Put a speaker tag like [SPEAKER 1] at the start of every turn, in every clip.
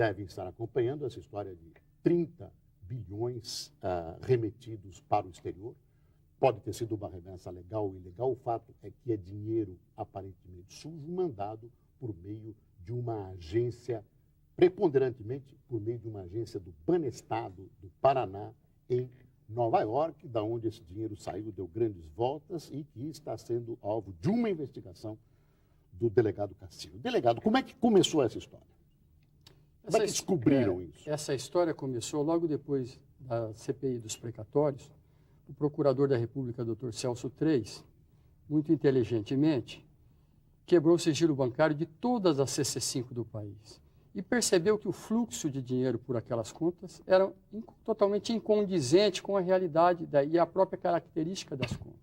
[SPEAKER 1] devem estar acompanhando essa história de 30 bilhões remetidos para o exterior. Pode ter sido uma remessa legal ou ilegal, o fato é que é dinheiro aparentemente sujo, mandado por meio de uma agência, preponderantemente por meio de uma agência do Banestado do Paraná, em Nova York, da onde esse dinheiro saiu, deu grandes voltas e que está sendo alvo de uma investigação do delegado Castilho. Delegado, como é que começou essa história? Como é que descobriram isso?
[SPEAKER 2] Essa história começou logo depois da CPI dos precatórios. O procurador da República, Dr. Celso Treis, muito inteligentemente, quebrou o sigilo bancário de todas as CC5 do país e percebeu que o fluxo de dinheiro por aquelas contas era totalmente incondizente com a realidade e a própria característica das contas.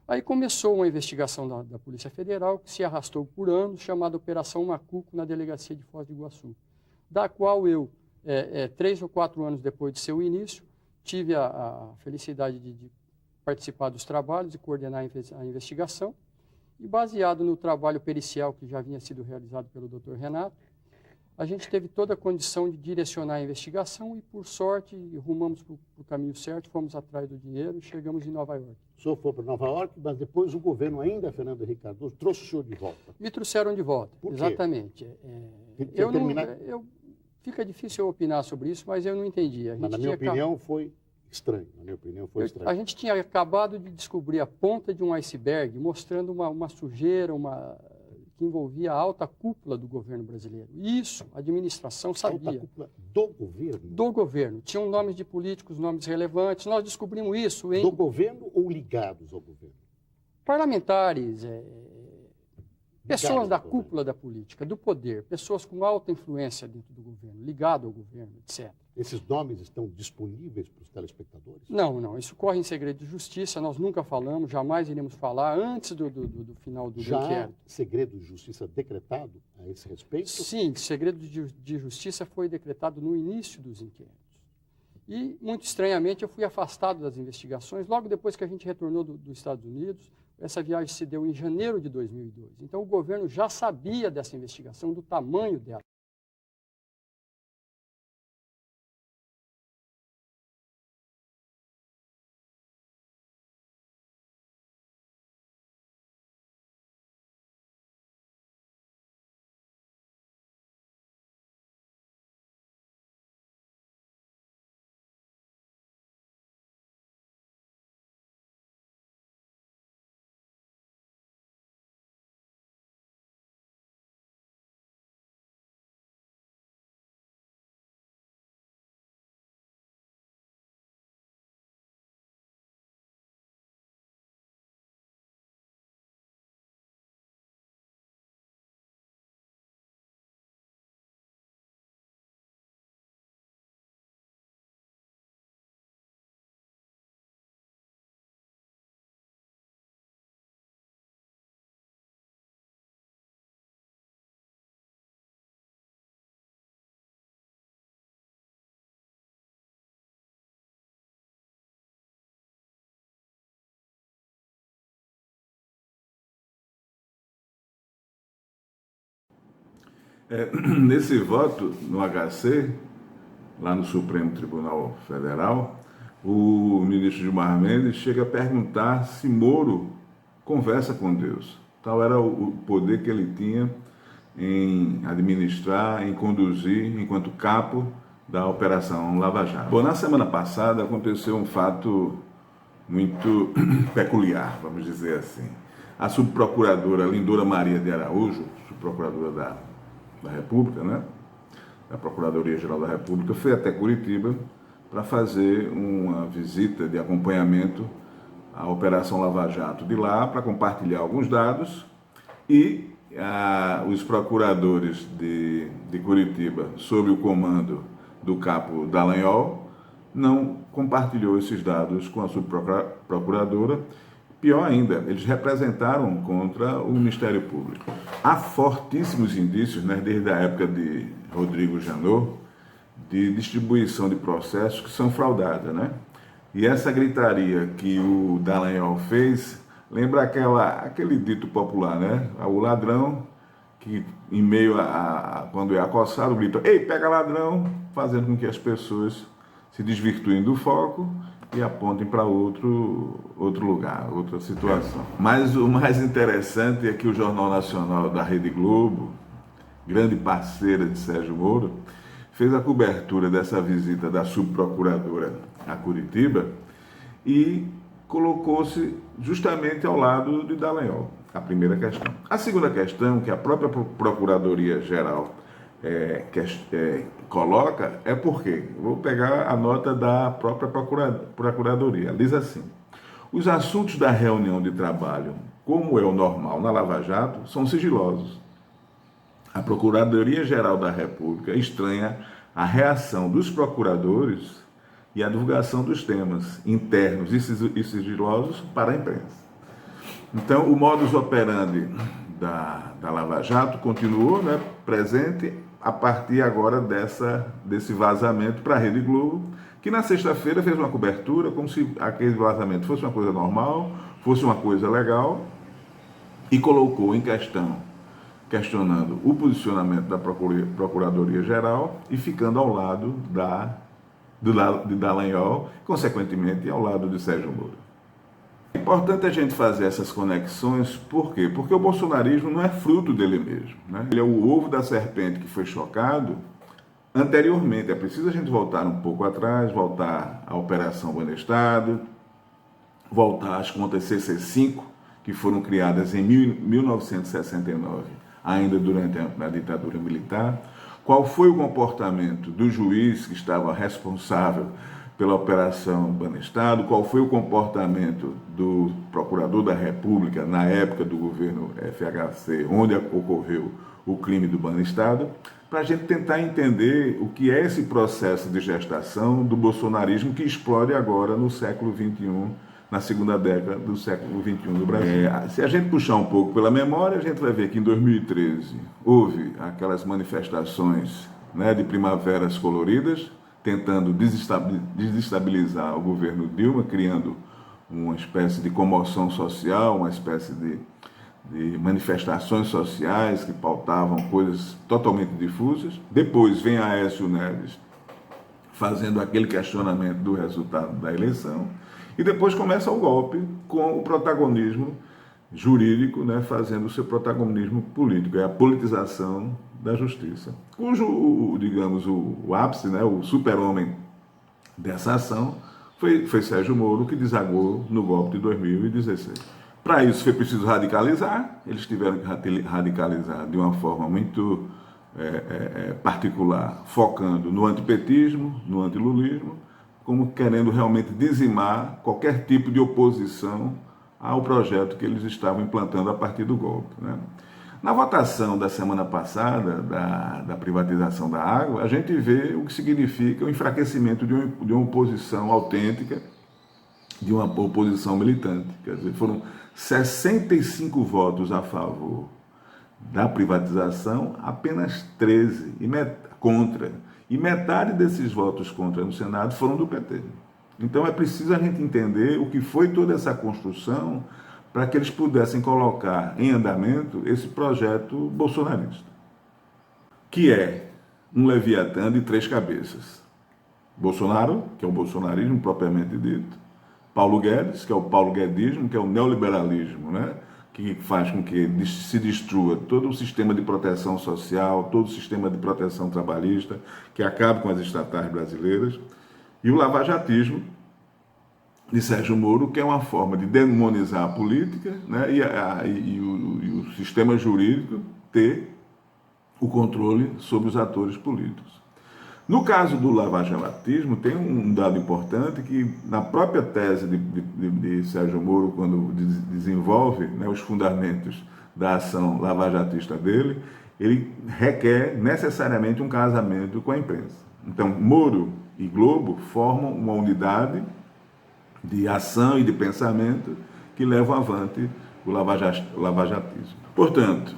[SPEAKER 2] Aí começou uma investigação da Polícia Federal que se arrastou por anos, chamada Operação Macuco, na delegacia de Foz do Iguaçu, da qual eu, 3 ou 4 anos depois de seu início, tive a felicidade de participar dos trabalhos e coordenar a investigação. E baseado no trabalho pericial que já vinha sido realizado pelo Dr. Renato, a gente teve toda a condição de direcionar a investigação e, por sorte, rumamos para o caminho certo, fomos atrás do dinheiro e chegamos em Nova York.
[SPEAKER 1] O senhor foi para Nova York, mas depois o governo, ainda Fernando Henrique Cardoso, trouxe o senhor de volta.
[SPEAKER 2] Me trouxeram de volta,
[SPEAKER 1] por quê?
[SPEAKER 2] Exatamente. Fica difícil eu opinar sobre isso, mas eu não entendi.
[SPEAKER 1] Mas na minha opinião foi estranho.
[SPEAKER 2] A gente tinha acabado de descobrir a ponta de um iceberg, mostrando uma sujeira, que envolvia a alta cúpula do governo brasileiro. Isso, a administração sabia.
[SPEAKER 1] Alta cúpula do governo?
[SPEAKER 2] Do governo. Tinham nomes de políticos, nomes relevantes. Nós descobrimos isso
[SPEAKER 1] Do governo ou ligados ao governo?
[SPEAKER 2] Parlamentares, pessoas da cúpula da política, do poder, pessoas com alta influência dentro do governo, ligado ao governo, etc.
[SPEAKER 1] Esses nomes estão disponíveis para os telespectadores?
[SPEAKER 2] Não. Isso corre em segredo de justiça, nós nunca falamos, jamais iremos falar antes do final do inquérito.
[SPEAKER 1] Já há segredo de justiça decretado a esse respeito?
[SPEAKER 2] Sim, segredo de justiça foi decretado no início dos inquéritos. E, muito estranhamente, eu fui afastado das investigações logo depois que a gente retornou dos Estados Unidos. Essa viagem se deu em janeiro de 2002. Então, o governo já sabia dessa investigação, do tamanho dela.
[SPEAKER 3] Nesse voto no HC, lá no Supremo Tribunal Federal, o ministro Gilmar Mendes chega a perguntar se Moro conversa com Deus. Tal era o poder que ele tinha em administrar, em conduzir, enquanto capo da Operação Lava Jato. Bom, na semana passada aconteceu um fato muito peculiar, vamos dizer assim. A subprocuradora Lindora Maria de Araújo, subprocuradora da República, né? Da Procuradoria-Geral da República, foi até Curitiba para fazer uma visita de acompanhamento à Operação Lava Jato de lá, para compartilhar alguns dados, e os procuradores de Curitiba, sob o comando do capo Dallagnol, não compartilhou esses dados com a subprocuradora. Pior ainda, eles representaram contra o Ministério Público. Há fortíssimos indícios, né, desde a época de Rodrigo Janot, de distribuição de processos que são fraudados, né? E essa gritaria que o Dallagnol fez lembra aquele dito popular, né? O ladrão que em meio quando é acossado, grita, ei, pega ladrão, fazendo com que as pessoas se desvirtuem do foco e apontem para outro lugar, outra situação. Mas o mais interessante é que o Jornal Nacional da Rede Globo, grande parceira de Sérgio Moro, fez a cobertura dessa visita da subprocuradora a Curitiba e colocou-se justamente ao lado de Dallagnol, a primeira questão. A segunda questão, que a própria Procuradoria-Geral coloca, é porque, vou pegar a nota da própria Procuradoria, diz assim, os assuntos da reunião de trabalho, como é o normal na Lava Jato, são sigilosos. A Procuradoria-Geral da República estranha a reação dos procuradores e a divulgação dos temas internos e sigilosos para a imprensa. Então, o modus operandi da Lava Jato continuou, né, presente a partir agora desse vazamento para a Rede Globo, que na sexta-feira fez uma cobertura como se aquele vazamento fosse uma coisa normal, fosse uma coisa legal, e colocou em questão, questionando o posicionamento da Procuradoria-Geral e ficando ao lado de Dallagnol, consequentemente ao lado de Sérgio Moro. É importante a gente fazer essas conexões, por quê? Porque o bolsonarismo não é fruto dele mesmo, né? Ele é o ovo da serpente que foi chocado anteriormente. É preciso a gente voltar um pouco atrás, voltar à Operação Banestado, voltar às contas CC5, que foram criadas em 1969, ainda durante a ditadura militar. Qual foi o comportamento do juiz que estava responsável pela Operação Banestado? Qual foi o comportamento do procurador da República na época do governo FHC, onde ocorreu o crime do Banestado? Para a gente tentar entender o que é esse processo de gestação do bolsonarismo que explode agora no século XXI, na segunda década do século XXI do Brasil. Se a gente puxar um pouco pela memória, a gente vai ver que em 2013 houve aquelas manifestações, né, de primaveras coloridas, tentando desestabilizar o governo Dilma, criando uma espécie de comoção social, uma espécie de manifestações sociais que pautavam coisas totalmente difusas. Depois vem Aécio Neves fazendo aquele questionamento do resultado da eleição. E depois começa o golpe com o protagonismo jurídico, né, fazendo o seu protagonismo político, é a politização da justiça, cujo, digamos, o ápice, né, o super-homem dessa ação foi Sérgio Moro, que desagou no golpe de 2016. Para isso foi preciso radicalizar, eles tiveram que radicalizar de uma forma muito particular, focando no antipetismo, no antilulismo, como querendo realmente dizimar qualquer tipo de oposição ao projeto que eles estavam implantando a partir do golpe, né? Na votação da semana passada, da privatização da água, a gente vê o que significa o enfraquecimento de uma oposição autêntica, de uma oposição militante. Quer dizer, foram 65 votos a favor da privatização, apenas 13 contra. E metade desses votos contra no Senado foram do PT. Então é preciso a gente entender o que foi toda essa construção para que eles pudessem colocar em andamento esse projeto bolsonarista, que é um leviatã de 3 cabeças. Bolsonaro, que é o bolsonarismo propriamente dito, Paulo Guedes, que é o paulo-guedismo, que é o neoliberalismo, né? Que faz com que se destrua todo o sistema de proteção social, todo o sistema de proteção trabalhista, que acabe com as estatais brasileiras, e o lavajatismo de Sérgio Moro, que é uma forma de demonizar a política, né, e o sistema jurídico ter o controle sobre os atores políticos. No caso do lavajatismo, tem um dado importante que, na própria tese de Sérgio Moro, quando desenvolve, né, os fundamentos da ação lavajatista dele, ele requer necessariamente um casamento com a imprensa. Então, Moro e Globo formam uma unidade de ação e de pensamento que levam avante o lavajatismo. Portanto,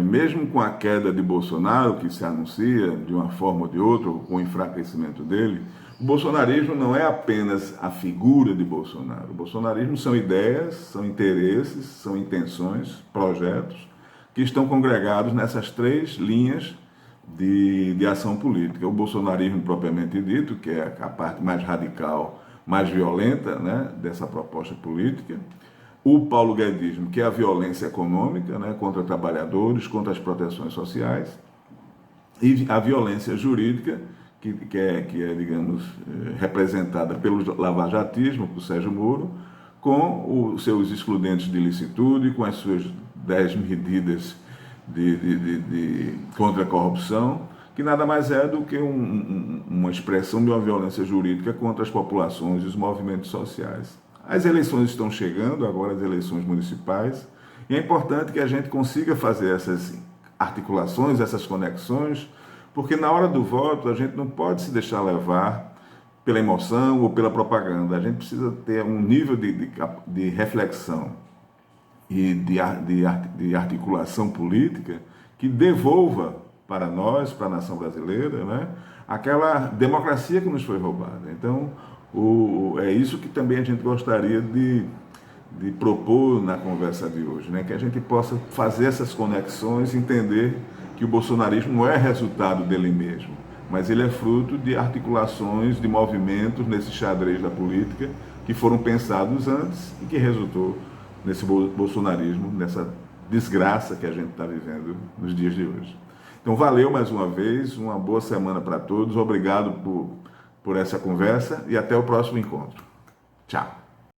[SPEAKER 3] mesmo com a queda de Bolsonaro, que se anuncia de uma forma ou de outra, com o enfraquecimento dele, o bolsonarismo não é apenas a figura de Bolsonaro. O bolsonarismo são ideias, são interesses, são intenções, projetos que estão congregados nessas 3 linhas de ação política. O bolsonarismo propriamente dito, que é a parte mais radical, mais violenta, né, dessa proposta política. O paulo-guedismo, que é a violência econômica, né, contra trabalhadores, contra as proteções sociais. E a violência jurídica, que é, digamos, representada pelo lavajatismo, por Sérgio Moro, com os seus excludentes de licitude, com as suas 10 medidas contra a corrupção, que nada mais é do que uma expressão de uma violência jurídica contra as populações e os movimentos sociais. As eleições estão chegando, agora as eleições municipais, e é importante que a gente consiga fazer essas articulações, essas conexões, porque na hora do voto a gente não pode se deixar levar pela emoção ou pela propaganda. A gente precisa ter um nível de reflexão e de articulação política que devolva para nós, para a nação brasileira, né, aquela democracia que nos foi roubada. Então, é isso que também a gente gostaria de propor na conversa de hoje, né, que a gente possa fazer essas conexões, entender que o bolsonarismo não é resultado dele mesmo, mas ele é fruto de articulações, de movimentos nesse xadrez da política que foram pensados antes e que resultou nesse bolsonarismo, nessa desgraça que a gente está vivendo nos dias de hoje. Então, valeu mais uma vez, uma boa semana para todos, obrigado por essa conversa e até o próximo encontro. Tchau.